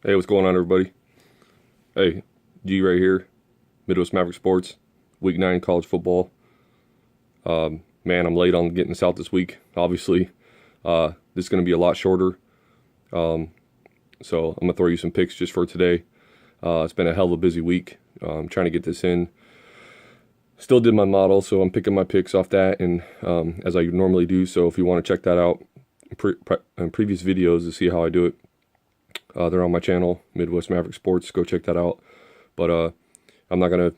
Hey, what's going on, everybody? Hey, G right here, Midwest Maverick Sports, Week 9 college football. Man, I'm late on getting this out this week. Obviously, this is going to be a lot shorter, so I'm going to throw you some picks just for today. It's been a hell of a busy week. Trying to get this in. Still did my model, so I'm picking my picks off that, and as I normally do. So if you want to check that out in previous videos to see how I do it, they're on my channel, Midwest Maverick Sports. Go check that out. But I'm not going to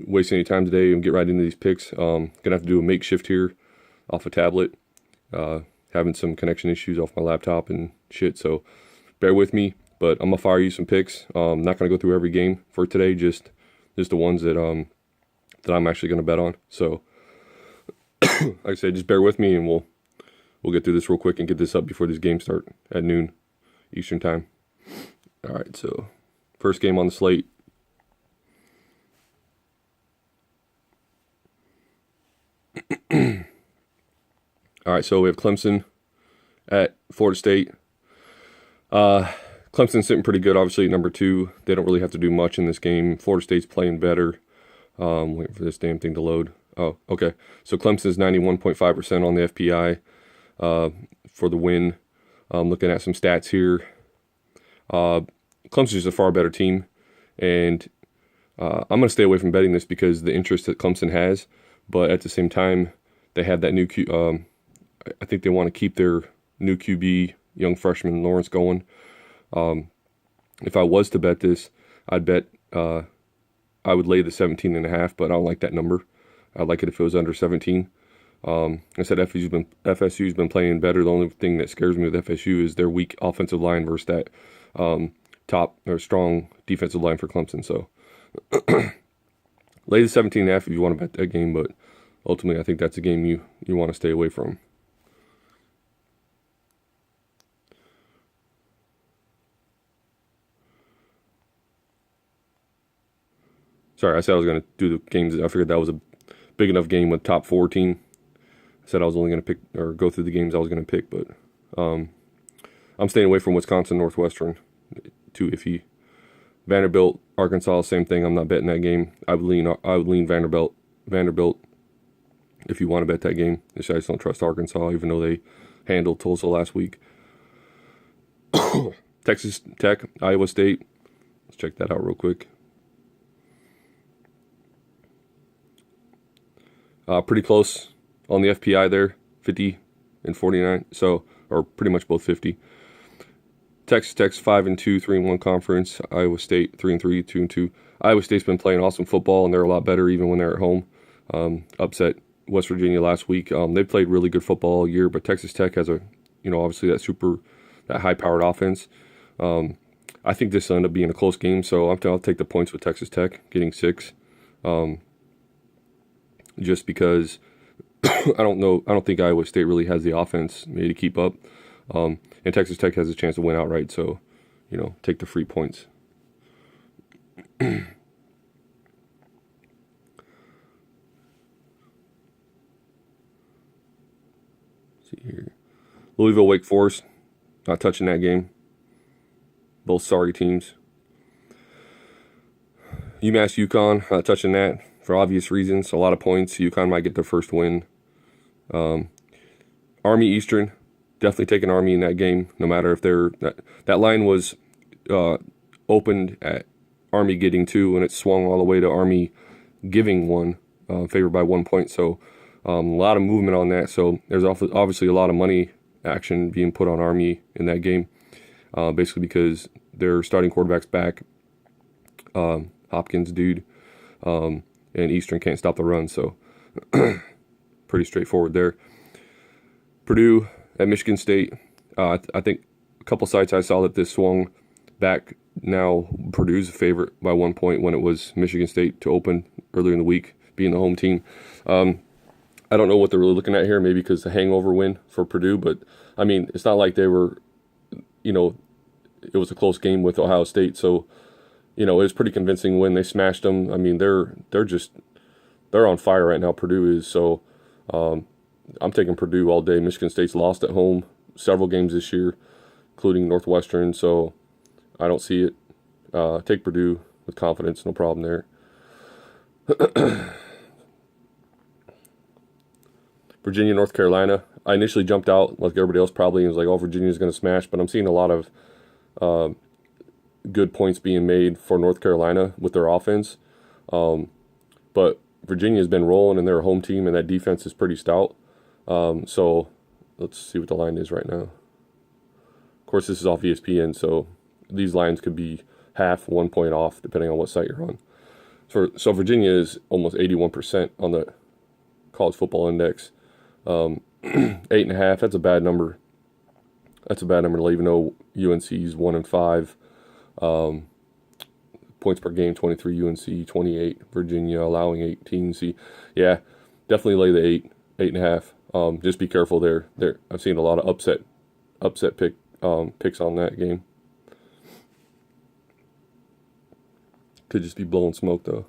waste any time today and get right into these picks. Going to have to do a makeshift here off a tablet. Having some connection issues off my laptop and shit, so bear with me. But I'm going to fire you some picks. I'm not going to go through every game for today, just the ones that I'm actually going to bet on. So, like I said, just bear with me, and we'll get through this real quick and get this up before these games start at noon Eastern time. All right, so first game on the slate. All right, so we have Clemson at Florida State. Clemson's sitting pretty good, obviously, at number 2. They don't really have to do much in this game. Florida State's playing better. Waiting for this damn thing to load. Oh, okay. So Clemson's 91.5% on the FPI for the win. Looking at some stats here. Clemson's just a far better team, and I'm going to stay away from betting this because the interest that Clemson has, but at the same time, they have that new I think they want to keep their new QB, young freshman Lawrence, going. If I was to bet this, I'd bet I would lay the 17.5, but I don't like that number. I'd like it if it was under 17. I said FSU's been playing better. The only thing that scares me with FSU is their weak offensive line versus that top or strong defensive line for Clemson. So lay the 17.5 if you want to bet that game, but ultimately I think that's a game you want to stay away from. Sorry, I said I was going to do the games. I figured that was a big enough game with top 4 team. I said I was only going to pick or go through the games I was going to pick, but I'm staying away from Wisconsin, Northwestern. Too iffy. Vanderbilt, Arkansas, same thing. I'm not betting that game. I would lean Vanderbilt. If you want to bet that game, I just don't trust Arkansas, even though they handled Tulsa last week. Texas Tech, Iowa State. Let's check that out real quick. Pretty close on the FPI there, 50 and 49. So, or pretty much both 50. Texas Tech's 5-2, 3-1 conference. Iowa State 3-3, 2-2. Iowa State's been playing awesome football, and they're a lot better even when they're at home. Upset West Virginia last week. They played really good football all year, but Texas Tech has obviously that high-powered offense. I think this will end up being a close game, so I'll take the points with Texas Tech getting 6. Just because I don't think Iowa State really has the offense maybe to keep up. And Texas Tech has a chance to win outright, so, take the free points. See here. Louisville, Wake Forest, not touching that game. Both sorry teams. UMass, UConn, not touching that for obvious reasons. A lot of points. UConn might get their first win. Army, Eastern, definitely taking Army in that game, no matter if that line was opened at Army getting 2, and it swung all the way to Army giving 1, favored by 1 point. So a lot of movement on that. So there's obviously a lot of money action being put on Army in that game, basically because their starting quarterback's back, Hopkins dude, and Eastern can't stop the run. So pretty straightforward there. Purdue at Michigan State. I think a couple sites I saw that this swung back. Now Purdue's a favorite by 1 point when it was Michigan State to open earlier in the week, being the home team. I don't know what they're really looking at here, maybe because the hangover win for Purdue, but I mean, it's not like they were, it was a close game with Ohio State, so, it was pretty convincing win. They smashed them. I mean, they're on fire right now, Purdue is, so I'm taking Purdue all day. Michigan State's lost at home several games this year, including Northwestern, so I don't see it. Take Purdue with confidence, no problem there. Virginia, North Carolina. I initially jumped out like everybody else probably and was like, oh, Virginia's going to smash. But I'm seeing a lot of good points being made for North Carolina with their offense. But Virginia's been rolling and they're a home team and that defense is pretty stout. So let's see what the line is right now. Of course, this is off ESPN, so these lines could be half, 1 point off, depending on what site you're on. So Virginia is almost 81% on the college football index. 8.5, that's a bad number. That's a bad number to leave, even though UNC's 1-5. Points per game, 23 UNC, 28 Virginia, allowing 18. See, yeah, definitely lay the 8.5. Just be careful there. I've seen a lot of upset picks on that game. Could just be blowing smoke though.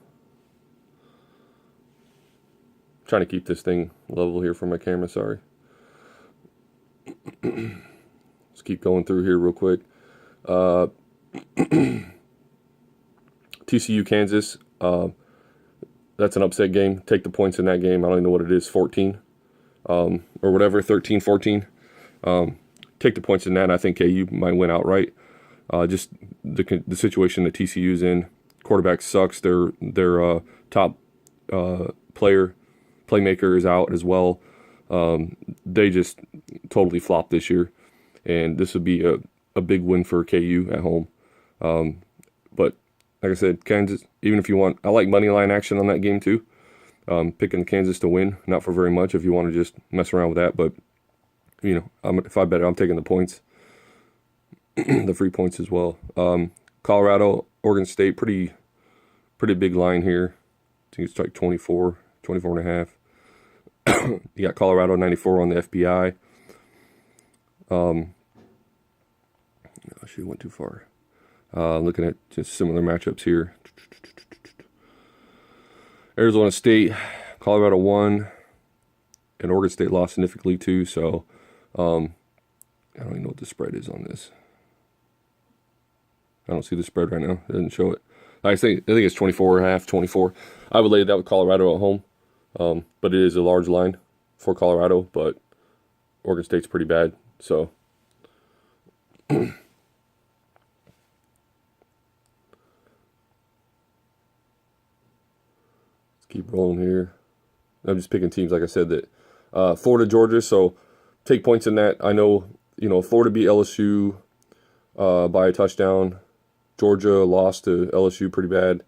Trying to keep this thing level here for my camera. Sorry. Let's keep going through here real quick. TCU, Kansas. That's an upset game. Take the points in that game. I don't even know what it is, 14 or whatever, 13, 14. Take the points in that. I think KU might win outright. Just the situation that TCU's in. Quarterback sucks. Their top playmaker is out as well. They just totally flopped this year, and this would be a big win for KU at home. But like I said, Kansas, even if you want, I like money line action on that game too. Picking Kansas to win, not for very much if you want to just mess around with that. But, you know, if I bet it, I'm taking the points, the free points as well. Colorado, Oregon State, pretty big line here. I think it's like 24 and a half. You got Colorado 94 on the FPI. She went too far. Looking at just similar matchups here. Arizona State, Colorado won, and Oregon State lost significantly too. So I don't even know what the spread is on this. I don't see the spread right now. It doesn't show it. I think it's 24.5, 24. I would lay that with Colorado at home, but it is a large line for Colorado. But Oregon State's pretty bad, so. Let's keep rolling here. I'm just picking teams, like I said, that Florida, Georgia. So take points in that. I know, Florida beat LSU by a touchdown. Georgia lost to LSU pretty bad.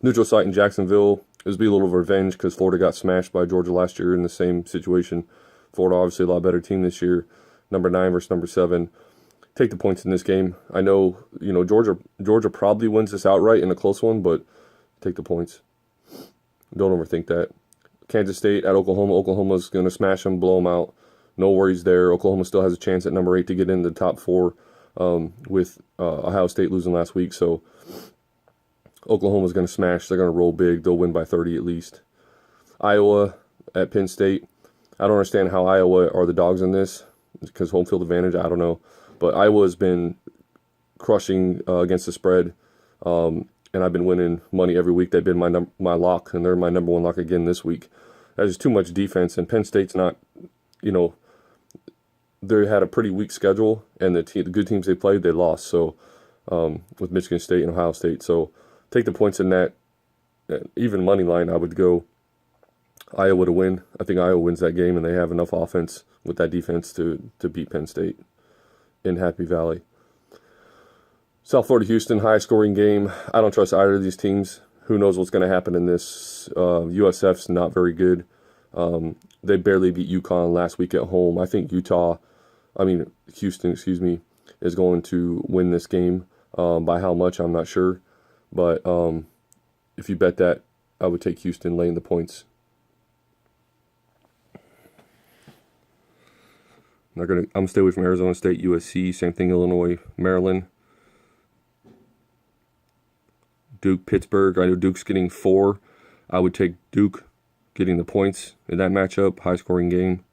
Neutral site in Jacksonville. This would be a little revenge because Florida got smashed by Georgia last year in the same situation. Florida obviously a lot better team this year. Number 9 versus number 7. Take the points in this game. I know, Georgia probably wins this outright in a close one, but take the points. Don't overthink that. Kansas State at Oklahoma. Oklahoma's going to smash them, blow them out. No worries there. Oklahoma still has a chance at number 8 to get into the top 4 with Ohio State losing last week. So Oklahoma's going to smash. They're going to roll big. They'll win by 30 at least. Iowa at Penn State. I don't understand how Iowa are the dogs in this because home field advantage. I don't know. But Iowa's been crushing against the spread, and I've been winning money every week. They've been my lock, and they're my number 1 lock again this week. That's just too much defense, and Penn State's not, they had a pretty weak schedule, and the good teams they played, they lost. So with Michigan State and Ohio State. So take the points in that. Even money line, I would go Iowa to win. I think Iowa wins that game, and they have enough offense with that defense to beat Penn State in Happy Valley. South Florida, Houston, high-scoring game. I don't trust either of these teams. Who knows what's going to happen in this? USF's not very good. They barely beat UConn last week at home. I think Houston, is going to win this game. By how much, I'm not sure. But if you bet that, I would take Houston laying the points. I'm gonna stay away from Arizona State, USC, same thing, Illinois, Maryland. Duke, Pittsburgh. I know Duke's getting 4. I would take Duke getting the points in that matchup. High-scoring game.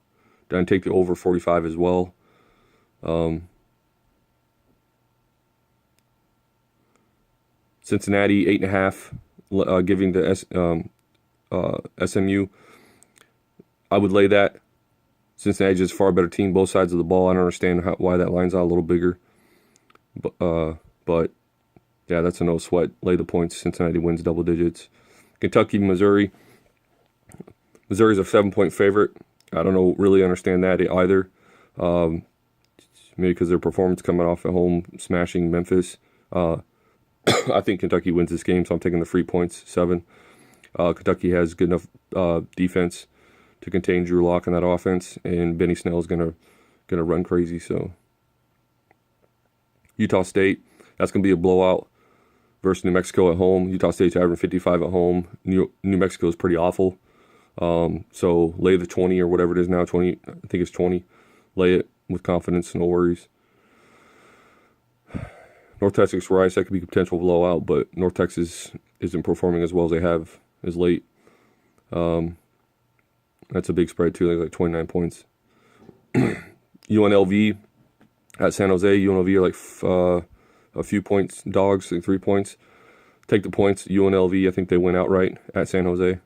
Then take the over 45 as well. Cincinnati 8.5, giving the SMU. I would lay that. Cincinnati's just a far better team, both sides of the ball. I don't understand why that line's not a little bigger. But yeah, that's a no sweat. Lay the points. Cincinnati wins double digits. Kentucky, Missouri. Missouri's a 7-point favorite. I don't really understand that either. Maybe because their performance coming off at home, smashing Memphis. I think Kentucky wins this game, so I'm taking the free points, 7. Kentucky has good enough defense to contain Drew Lock in that offense, and Benny Snell's gonna run crazy. So Utah State, that's gonna be a blowout versus New Mexico at home. Utah State's averaging 55 at home. New Mexico is pretty awful. So lay the 20 or whatever it is now, 20. I think it's 20. Lay it with confidence, no worries. North Texas Rice, that could be a potential blowout, but North Texas isn't performing as well as they have as late. That's a big spread too, like 29 points. UNLV at San Jose. UNLV are like a few points dogs, like 3 points. Take the points. UNLV, I think they win outright at San Jose.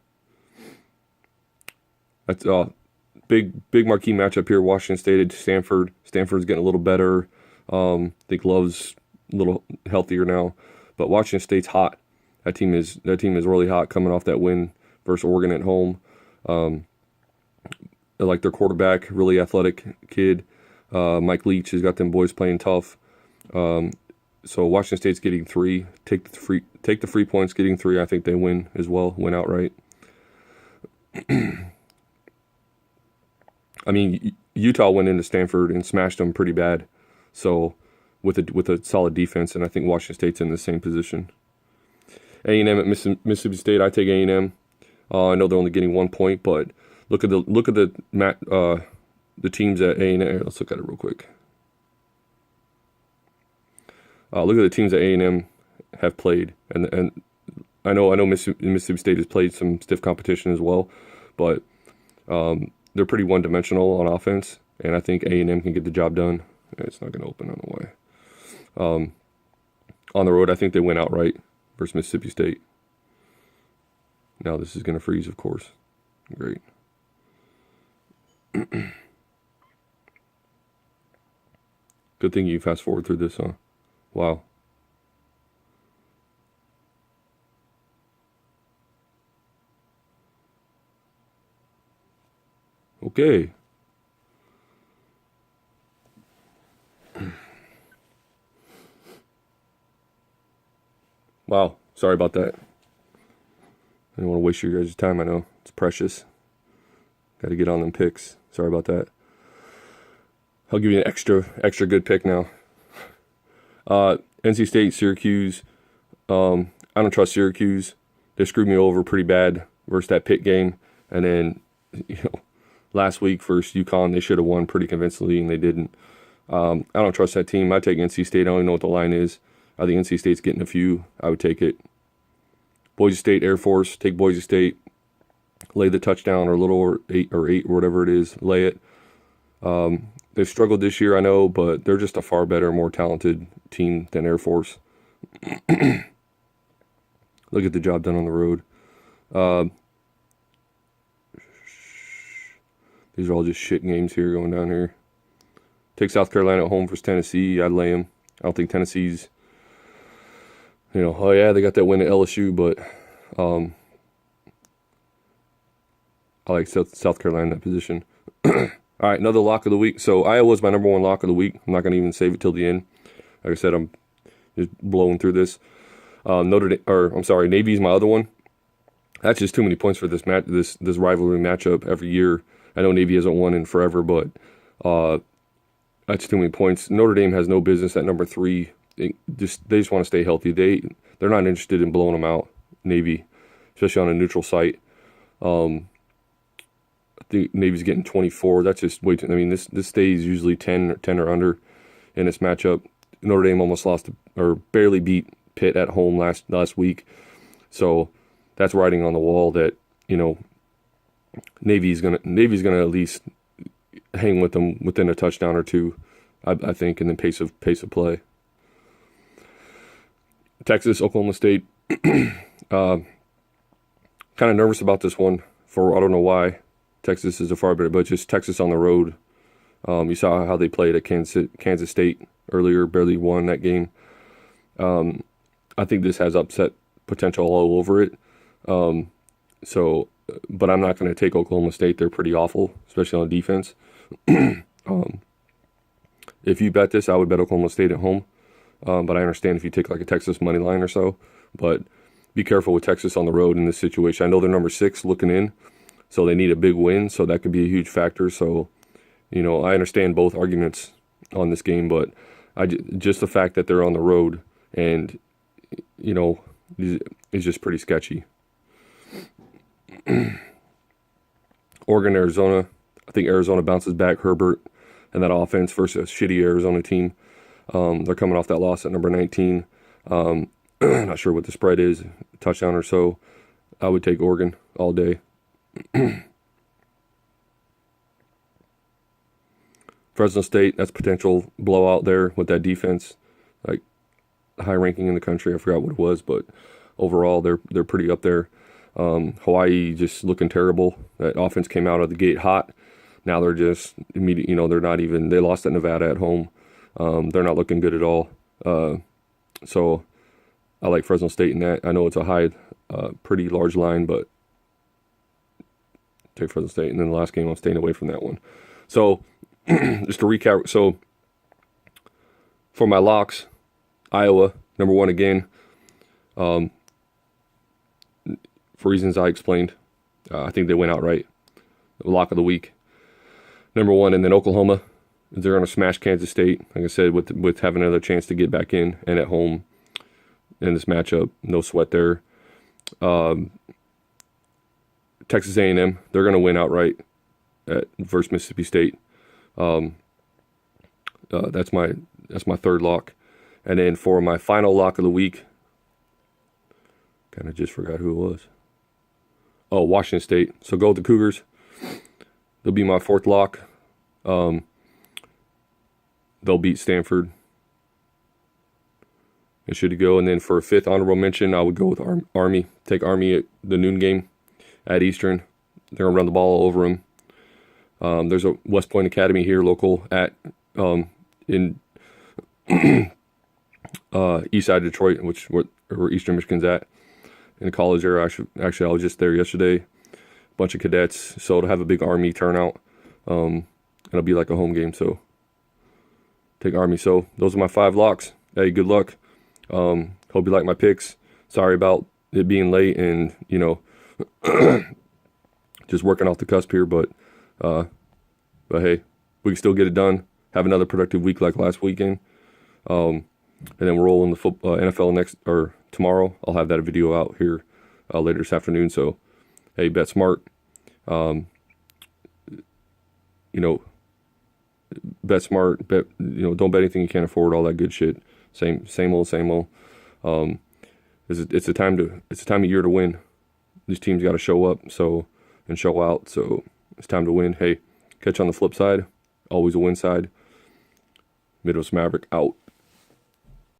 That's a big marquee matchup here. Washington State at Stanford. Stanford's getting a little better. I think Love's a little healthier now, but Washington State's hot. That team is really hot, coming off that win versus Oregon at home. I like their quarterback, really athletic kid. Mike Leach has got them boys playing tough. So Washington State's getting 3. Take the free points, getting 3. I think they win as well, win outright. I mean, Utah went into Stanford and smashed them pretty bad. So with a solid defense, and I think Washington State's in the same position. A&M at Mississippi State. I take A&M. I know they're only getting 1 point, but look at the teams at A&M. Let's look at it real quick. Look at the teams that A&M have played, and I know Mississippi State has played some stiff competition as well, but they're pretty one-dimensional on offense, and I think A&M can get the job done. It's not going to open on the way. On the road, I think they win outright versus Mississippi State. Now this is going to freeze, of course. Great. Good thing you fast forward through this, huh? Wow. Okay. Wow. Sorry about that. I don't want to waste your guys' time. I know it's precious. Got to get on them picks. Sorry about that. I'll give you an extra good pick now. NC State, Syracuse. I don't trust Syracuse. They screwed me over pretty bad versus that Pitt game. And then, last week versus UConn, they should have won pretty convincingly, and they didn't. I don't trust that team. I take NC State. I don't even know what the line is. I think NC State's getting a few. I would take it. Boise State, Air Force. Take Boise State. Lay the touchdown or a little or 8 or whatever it is. Lay it. They've struggled this year, I know, but they're just a far better, more talented team than Air Force. Look at the job done on the road. These are all just shit games here going down here. Take South Carolina at home versus Tennessee. I'd lay them. I don't think Tennessee's, oh yeah, they got that win at LSU, but I like South Carolina in that position. All right, another lock of the week. So Iowa's my number 1 lock of the week. I'm not going to even save it till the end. Like I said, I'm just blowing through this. Navy's my other one. That's just too many points for this rivalry matchup every year. I know Navy hasn't won in forever, but that's too many points. Notre Dame has no business at number 3. They just want to stay healthy. They're not interested in blowing them out, Navy, especially on a neutral site. I think Navy's getting 24. That's just way too. I mean, this stays usually 10 or under in this matchup. Notre Dame almost lost or barely beat Pitt at home last week, so that's writing on the wall that Navy's gonna at least hang with them within a touchdown or two, I think, and then pace of play. Texas, Oklahoma State. Kind of nervous about this one. I don't know why. Texas is a far better, but just Texas on the road. You saw how they played at Kansas State earlier, barely won that game. I think this has upset potential all over it. But I'm not going to take Oklahoma State. They're pretty awful, especially on defense. If you bet this, I would bet Oklahoma State at home. But I understand if you take like a Texas money line or so. But be careful with Texas on the road in this situation. I know they're number 6 looking in, so they need a big win. So that could be a huge factor. So, I understand both arguments on this game, but just the fact that they're on the road and, is just pretty sketchy. Oregon, Arizona. I think Arizona bounces back. Herbert and that offense versus a shitty Arizona team. They're coming off that loss at number 19. Not sure what the spread is, a touchdown or so. I would take Oregon all day. Fresno State, that's potential blowout there with that defense. Like high ranking in the country. I forgot what it was, but overall they're pretty up there. Hawaii just looking terrible. That offense came out of the gate hot. Now they're just immediate. They're not even. They lost at Nevada at home. They're not looking good at all. So I like Fresno State in that. I know it's a high, pretty large line, but take Fresno State. And then the last game, I'm staying away from that one. So just to recap. So for my locks, Iowa, number 1 again. For reasons I explained, I think they went outright. The lock of the week, number 1, and then Oklahoma. They're going to smash Kansas State, like I said, with having another chance to get back in and at home in this matchup. No sweat there. Texas A&M, they're going to win outright versus Mississippi State. That's my third lock. And then for my final lock of the week, kind of just forgot who it was. Oh, Washington State. So go with the Cougars. They'll be my 4th lock. They'll beat Stanford. It should go. And then for a 5th honorable mention, I would go with Army. Take Army at the noon game at Eastern. They're going to run the ball all over them. There's a West Point Academy here, local at in east side of Detroit, where Eastern Michigan's at. In the college area, actually, I was just there yesterday. Bunch of cadets, so to have a big Army turnout, it'll be like a home game. So take Army. So those are my 5 locks. Hey, good luck. Hope you like my picks. Sorry about it being late and just working off the cusp here, but hey, we can still get it done. Have another productive week like last weekend, and then we're rolling the NFL tomorrow. I'll have that video out here later this afternoon. So hey, bet smart. Bet smart. Don't bet anything you can't afford. All that good shit. Same old. It's a time of year to win. These teams got to show up and show out. So it's time to win. Hey, catch on the flip side. Always a win side. Midwest Maverick out.